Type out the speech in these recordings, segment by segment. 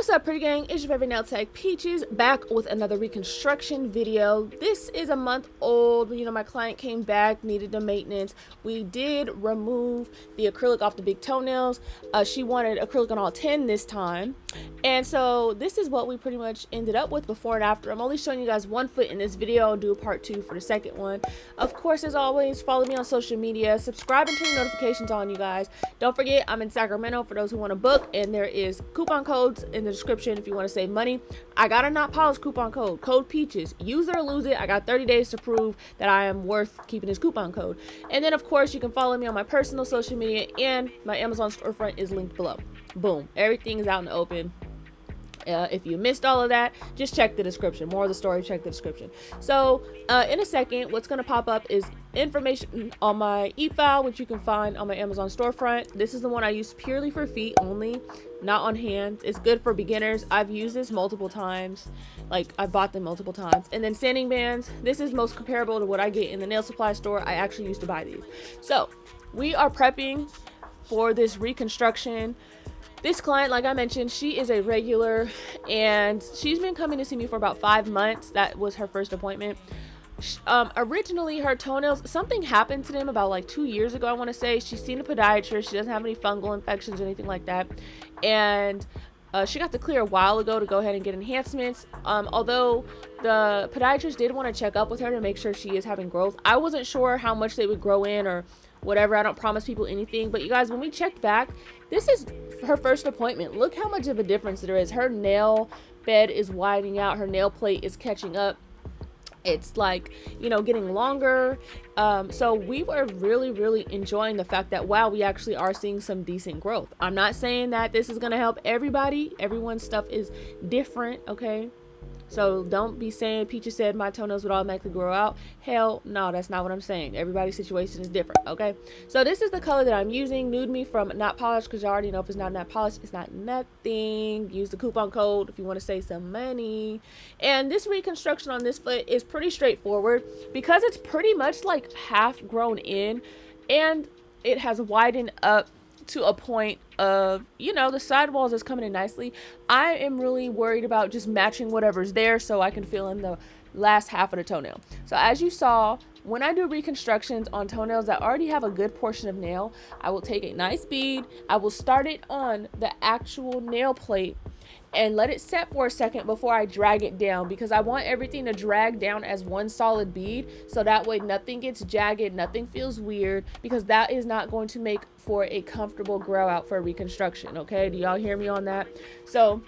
What's up, pretty gang? It's your favorite nail tech Peaches, back with another reconstruction video. This is a month old. You know, my client came back, needed the maintenance. We did remove the acrylic off the big toenails. She wanted acrylic on all 10 this time, and so this is what we pretty much ended up with before and after. I'm only showing you guys one foot in this video. I'll do a part 2 for the second one. Of course, as always, follow me on social media, subscribe and turn notifications on, you guys. Don't forget, I'm in Sacramento for those who want to book, and there is coupon codes in the description if you want to save money. I got a not polished coupon code Peaches. Use it or lose it. I got 30 days to prove that I am worth keeping this coupon code. And then of course you can follow me on my personal social media, and my Amazon storefront is linked below. Boom, everything is out in the open. If you missed all of that, just check the description. More of the story, check the description. So in a second, what's going to pop up is information on my e-file, which you can find on my Amazon storefront. This is the one I use purely for feet only, not on hands. It's good for beginners. I've used this multiple times. Like, I bought them multiple times. And then sanding bands. This is most comparable to what I get in the nail supply store. I actually used to buy these. So we are prepping for this reconstruction. This client, like I mentioned, she is a regular, and she's been coming to see me for about 5 months. That was her first appointment. Originally, her toenails, something happened to them about like 2 years ago, I want to say. She's seen a podiatrist. She doesn't have any fungal infections or anything like that. And she got the clear a while ago to go ahead and get enhancements. Although the podiatrist did want to check up with her to make sure she is having growth. I wasn't sure how much they would grow in or whatever. I don't promise people anything, but you guys, when we checked back, this is her first appointment. Look how much of a difference there is. Her nail bed is widening out. Her nail plate is catching up. It's like, you know, getting longer. So we were really enjoying the fact that, wow, we actually are seeing some decent growth. I'm not saying that this is going to help everybody. Everyone's stuff is different, okay? So don't be saying Peaches said my toenails would automatically grow out. Hell no, that's not what I'm saying. Everybody's situation is different, okay? So this is the color that I'm using. Nude Me from Not Polished, because you already know if it's not polished, it's not nothing. Use the coupon code if you want to save some money. And this reconstruction on this foot is pretty straightforward because it's pretty much like half grown in, and it has widened up to a point of, you know, the sidewalls is coming in nicely. I am really worried about just matching whatever's there so I can fill in the last half of the toenail. So as you saw, when I do reconstructions on toenails that already have a good portion of nail, I will take a nice bead, I will start it on the actual nail plate and let it set for a second before I drag it down, because I want everything to drag down as one solid bead, so that way nothing gets jagged, nothing feels weird, because that is not going to make for a comfortable grow out for a reconstruction. Okay, do y'all hear me on that? So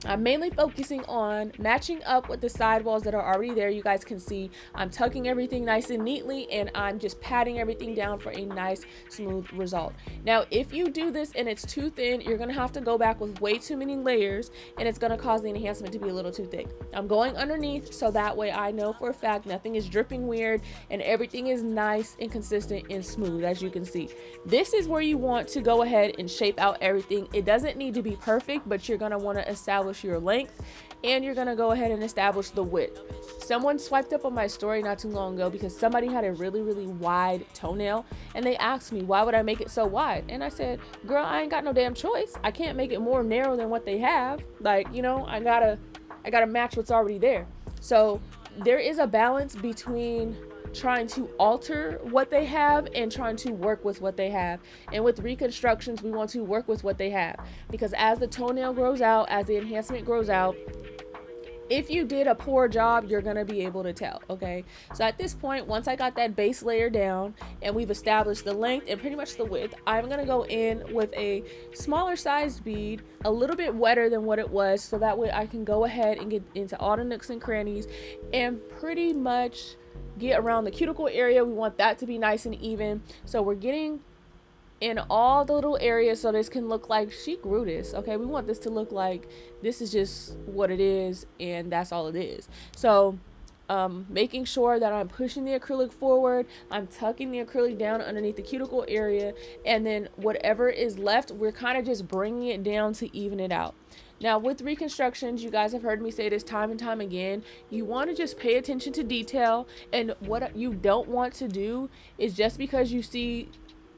I'm mainly focusing on matching up with the sidewalls that are already there. You guys can see I'm tucking everything nice and neatly, and I'm just patting everything down for a nice smooth result. Now if you do this and it's too thin, you're gonna have to go back with way too many layers, and it's gonna cause the enhancement to be a little too thick. I'm going underneath so that way I know for a fact nothing is dripping weird and everything is nice and consistent and smooth. As you can see, this is where you want to go ahead and shape out everything. It doesn't need to be perfect, but you're gonna want to establish your length, and you're gonna go ahead and establish the width. Someone swiped up on my story not too long ago because somebody had a really wide toenail, and they asked me, why would I make it so wide? And I said, girl, I ain't got no damn choice. I can't make it more narrow than what they have. Like, you know, I gotta match what's already there. So there is a balance between trying to alter what they have and trying to work with what they have. And with reconstructions, we want to work with what they have, because as the toenail grows out, as the enhancement grows out, if you did a poor job, you're gonna be able to tell. Okay, so at this point, once I got that base layer down and we've established the length and pretty much the width, I'm gonna go in with a smaller sized bead, a little bit wetter than what it was, so that way I can go ahead and get into all the nooks and crannies and pretty much get around the cuticle area. We want that to be nice and even, so we're getting in all the little areas so this can look like she grew this. Okay, we want this to look like this is just what it is and that's all it is. So making sure that I'm pushing the acrylic forward, I'm tucking the acrylic down underneath the cuticle area, and then whatever is left, we're kind of just bringing it down to even it out. Now with reconstructions, you guys have heard me say this time and time again, you want to just pay attention to detail, and what you don't want to do is just because you see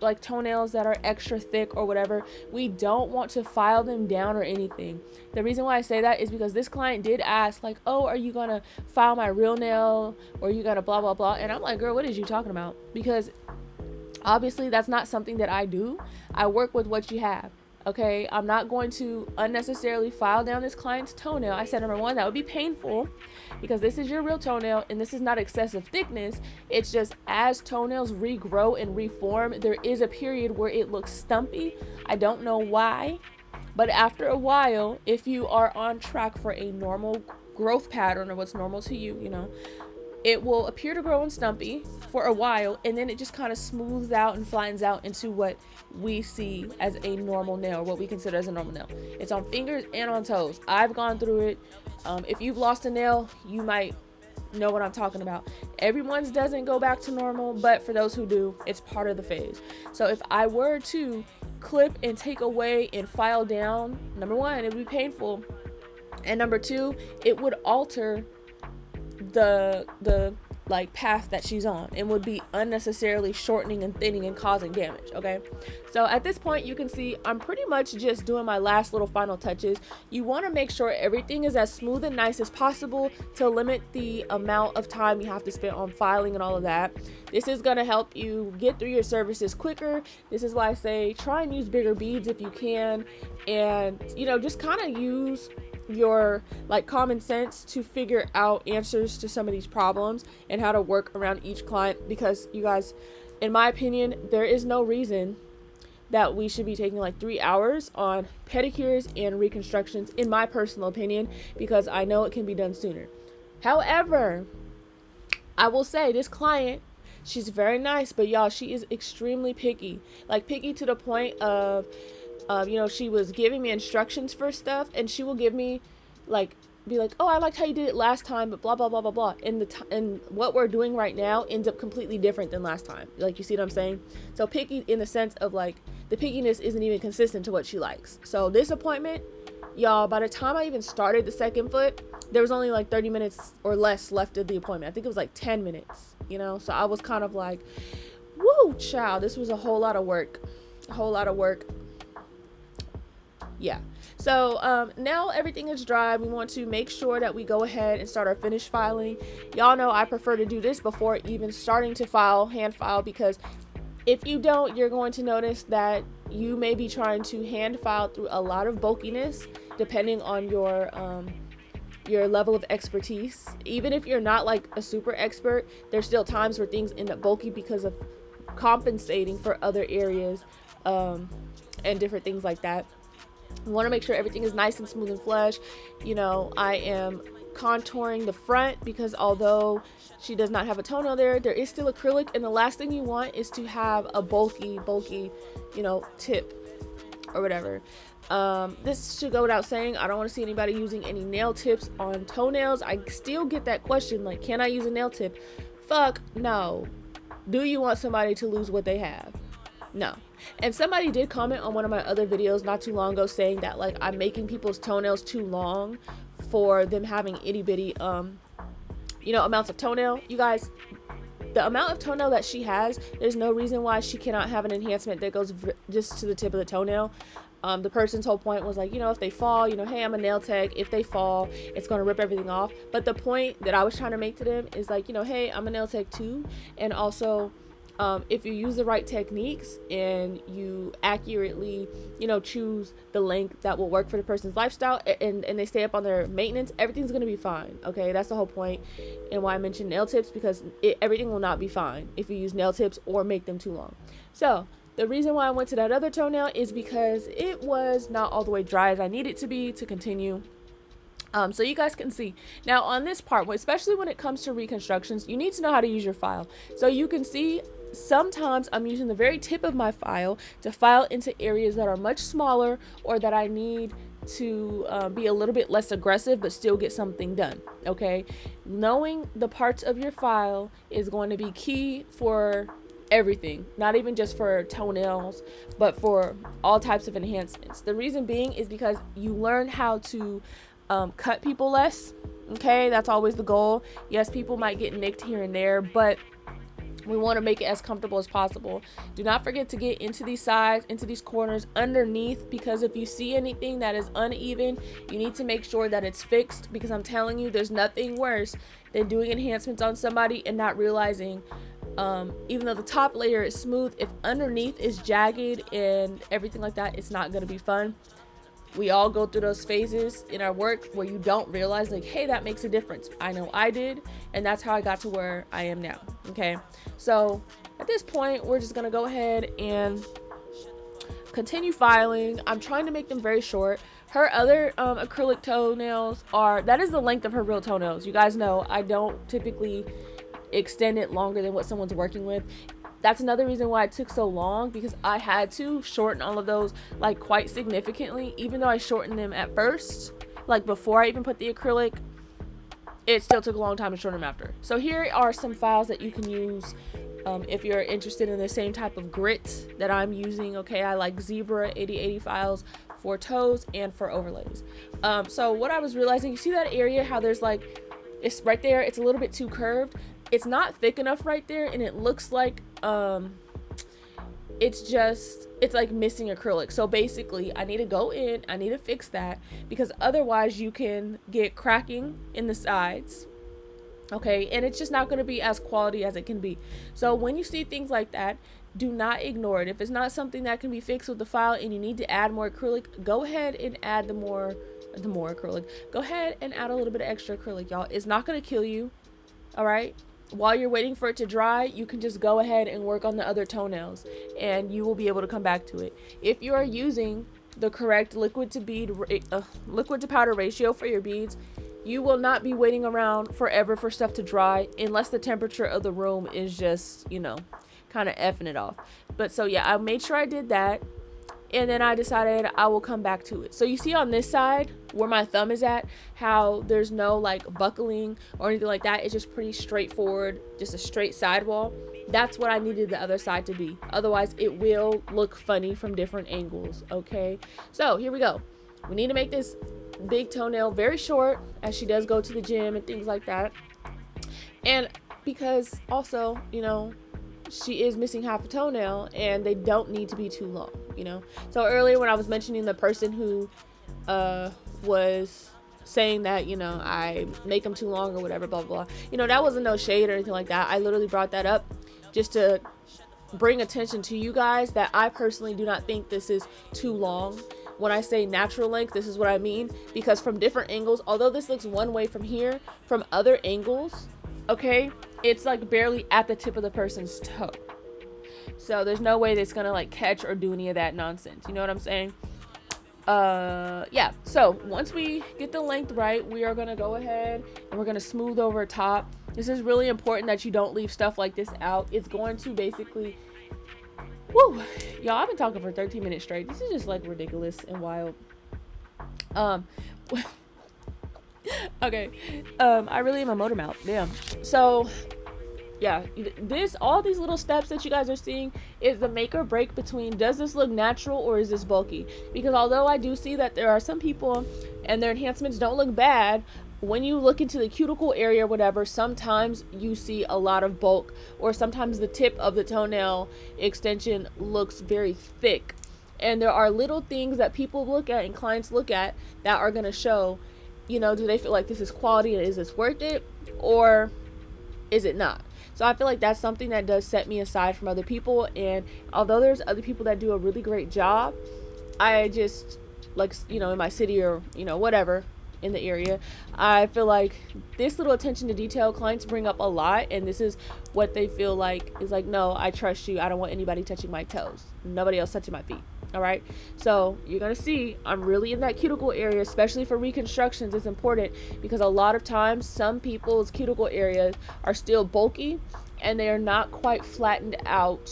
like toenails that are extra thick or whatever, we don't want to file them down or anything. The reason why I say that is because this client did ask, like, oh, are you gonna file my real nail, or are you gonna blah blah blah? And I'm like, girl, what is you talking about? Because obviously that's not something that I do. I work with what you have. Okay, I'm not going to unnecessarily file down this client's toenail. I said, number one, that would be painful because this is your real toenail and this is not excessive thickness. It's just as toenails regrow and reform, there is a period where it looks stumpy. I don't know why, but after a while, if you are on track for a normal growth pattern or what's normal to you, you know, it will appear to grow and stumpy for a while, and then it just kind of smooths out and flattens out into what we see as a normal nail, what we consider as a normal nail. It's on fingers and on toes. I've gone through it. If you've lost a nail, you might know what I'm talking about. Everyone's doesn't go back to normal, but for those who do, it's part of the phase. So if I were to clip and take away and file down, number one, it would be painful, and number two, it would alter the like path that she's on and would be unnecessarily shortening and thinning and causing damage. Okay, so at this point you can see I'm pretty much just doing my last little final touches. You want to make sure everything is as smooth and nice as possible to limit the amount of time you have to spend on filing and all of that. This is going to help you get through your services quicker. This is why I say try and use bigger beads if you can, and you know, just kind of use your like common sense to figure out answers to some of these problems and how to work around each client, because you guys, in my opinion, there is no reason that we should be taking like 3 hours on pedicures and reconstructions, in my personal opinion, because I know it can be done sooner. However, I will say this client, she's very nice, but y'all, she is extremely picky, like picky to the point of you know, she was giving me instructions for stuff, and she will give me like, be like, oh, I liked how you did it last time, but blah blah blah blah blah, and what we're doing right now ends up completely different than last time. Like, you see what I'm saying? So picky in the sense of like the pickiness isn't even consistent to what she likes. So this appointment, y'all, by the time I even started the second foot, there was only like 30 minutes or less left of the appointment. I think it was like 10 minutes, you know? So I was kind of like, woo, child, this was a whole lot of work. Yeah, so now everything is dry. We want to make sure that we go ahead and start our finish filing. Y'all know I prefer to do this before even starting to hand file, because if you don't, you're going to notice that you may be trying to hand file through a lot of bulkiness, depending on your level of expertise. Even if you're not like a super expert, there's still times where things end up bulky because of compensating for other areas and different things like that. We want to make sure everything is nice and smooth and flush. You know, I am contouring the front because although she does not have a toenail there is still acrylic, and the last thing you want is to have a bulky, you know, tip or whatever. This should go without saying, I don't want to see anybody using any nail tips on toenails. I still get that question, like, can I use a nail tip? Fuck no. Do you want somebody to lose what they have? No. And somebody did comment on one of my other videos not too long ago saying that like I'm making people's toenails too long for them having itty bitty you know, amounts of toenail. You guys, the amount of toenail that she has, there's no reason why she cannot have an enhancement that goes just to the tip of the toenail. The person's whole point was like, you know, if they fall, you know, hey, I'm a nail tech, if they fall, it's going to rip everything off. But the point that I was trying to make to them is like, you know, hey, I'm a nail tech too, and also if you use the right techniques and you accurately, you know, choose the length that will work for the person's lifestyle, and they stay up on their maintenance, everything's going to be fine. Okay, that's the whole point, and why I mentioned nail tips, because everything will not be fine if you use nail tips or make them too long. So the reason why I went to that other toenail is because it was not all the way dry as I need it to be to continue. So you guys can see now on this part, especially when it comes to reconstructions, you need to know how to use your file. So you can see sometimes I'm using the very tip of my file to file into areas that are much smaller, or that I need to be a little bit less aggressive but still get something done. Okay, knowing the parts of your file is going to be key for everything, not even just for toenails, but for all types of enhancements. The reason being is because you learn how to cut people less. Okay, that's always the goal. Yes, people might get nicked here and there, but We want to make it as comfortable as possible. Do not forget to get into these sides, into these corners, underneath, because if you see anything that is uneven, you need to make sure that it's fixed, because I'm telling you, there's nothing worse than doing enhancements on somebody and not realizing, even though the top layer is smooth, if underneath is jagged and everything like that, it's not going to be fun. We all go through those phases in our work where you don't realize, like, hey, that makes a difference. I know I did, and that's how I got to where I am now. Okay, so at this point, we're just gonna go ahead and continue filing. I'm trying to make them very short. Her other acrylic toenails that is the length of her real toenails. You guys know I don't typically extend it longer than what someone's working with. That's another reason why it took so long, because I had to shorten all of those like quite significantly. Even though I shortened them at first, like before I even put the acrylic, it still took a long time to shorten them after. So here are some files that you can use if you're interested in the same type of grit that I'm using. Okay, I like Zebra 8080 files for toes and for overlays. So what I was realizing, you see that area, how there's like, it's right there, it's a little bit too curved. It's not thick enough right there, and it looks like it's like missing acrylic. So basically I need to go in, I need to fix that, because otherwise you can get cracking in the sides, okay, and it's just not going to be as quality as it can be. So when you see things like that, do not ignore it. If it's not something that can be fixed with the file and you need to add more acrylic, go ahead and add the more acrylic. Go ahead and add a little bit of extra acrylic, y'all. It's not going to kill you. All right, while you're waiting for it to dry, you can just go ahead and work on the other toenails, and you will be able to come back to it. If you are using the correct liquid to powder ratio for your beads, you will not be waiting around forever for stuff to dry, unless the temperature of the room is just, you know, kind of effing it off. But so yeah, I made sure I did that, and then I decided I will come back to it. So you see on this side where my thumb is at, how there's no like buckling or anything like that. It's just pretty straightforward, just a straight sidewall. That's what I needed the other side to be. Otherwise it will look funny from different angles. Okay, so here we go. We need to make this big toenail very short, as she does go to the gym and things like that. And because also, you know, she is missing half a toenail, and they don't need to be too long, you know. So earlier when I was mentioning the person who was saying that, you know, I make them too long or whatever, blah blah, you know, that wasn't no shade or anything like that. I literally brought that up just to bring attention to you guys that I personally do not think this is too long. When I say natural length, this is what I mean, because from different angles, although this looks one way from here, from other angles, okay, it's like barely at the tip of the person's toe. So there's no way that's gonna like catch or do any of that nonsense. You know what I'm saying? Yeah, so once we get the length right, we are gonna go ahead and we're gonna smooth over top. This is really important that you don't leave stuff like this out. It's going to basically, woo, y'all, I've been talking for 13 minutes straight. This is just like ridiculous and wild. Okay, I really am a motor mouth, damn. So yeah, all these little steps that you guys are seeing is the make or break between, does this look natural or is this bulky? Because although I do see that there are some people and their enhancements don't look bad, when you look into the cuticle area or whatever, sometimes you see a lot of bulk, or sometimes the tip of the toenail extension looks very thick. And there are little things that people look at and clients look at that are going to show, you know, do they feel like this is quality and is this worth it, or is it not? So I feel like that's something that does set me aside from other people. And although there's other people that do a really great job, I just, like, you know, in my city or, you know, whatever, in the area, I feel like this little attention to detail clients bring up a lot, and this is what they feel like is like, no, I trust you, I don't want anybody touching my toes, nobody else touching my feet. All right, so you're gonna see I'm really in that cuticle area, especially for reconstructions. It's important because a lot of times some people's cuticle areas are still bulky and they are not quite flattened out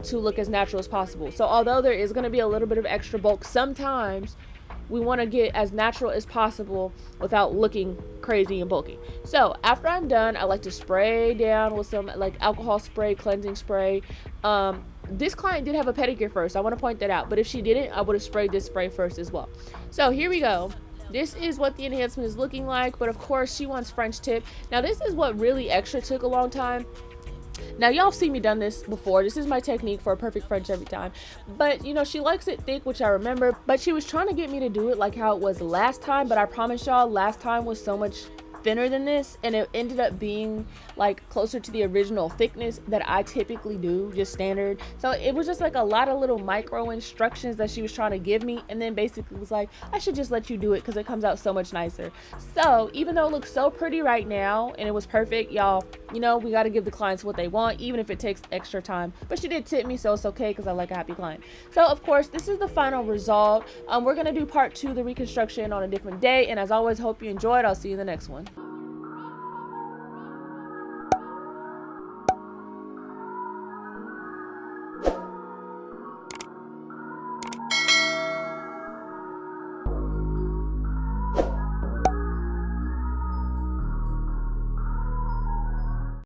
to look as natural as possible. So although there is going to be a little bit of extra bulk, sometimes we want to get as natural as possible without looking crazy and bulky. So after I'm done, I like to spray down with some like alcohol spray, cleansing spray. This client did have a pedicure first, I want to point that out, but if she didn't, I would have sprayed this spray first as well. So here we go. This is what the enhancement is looking like, but of course she wants French tip. Now this is what really extra took a long time. Now y'all have seen me done this before. This is my technique for a perfect French every time. But you know, she likes it thick, which I remember, but she was trying to get me to do it like how it was last time. But I promise y'all, last time was so much thinner than this, and it ended up being like closer to the original thickness that I typically do, just standard. So it was just like a lot of little micro instructions that she was trying to give me, and then basically was like, I should just let you do it because it comes out so much nicer. So even though it looks so pretty right now and it was perfect, y'all, you know, we got to give the clients what they want, even if it takes extra time. But she did tip me, so it's okay because I like a happy client. So of course, this is the final result. We're gonna do part 2, the reconstruction, on a different day, and as always, hope you enjoyed. I'll see you in the next one.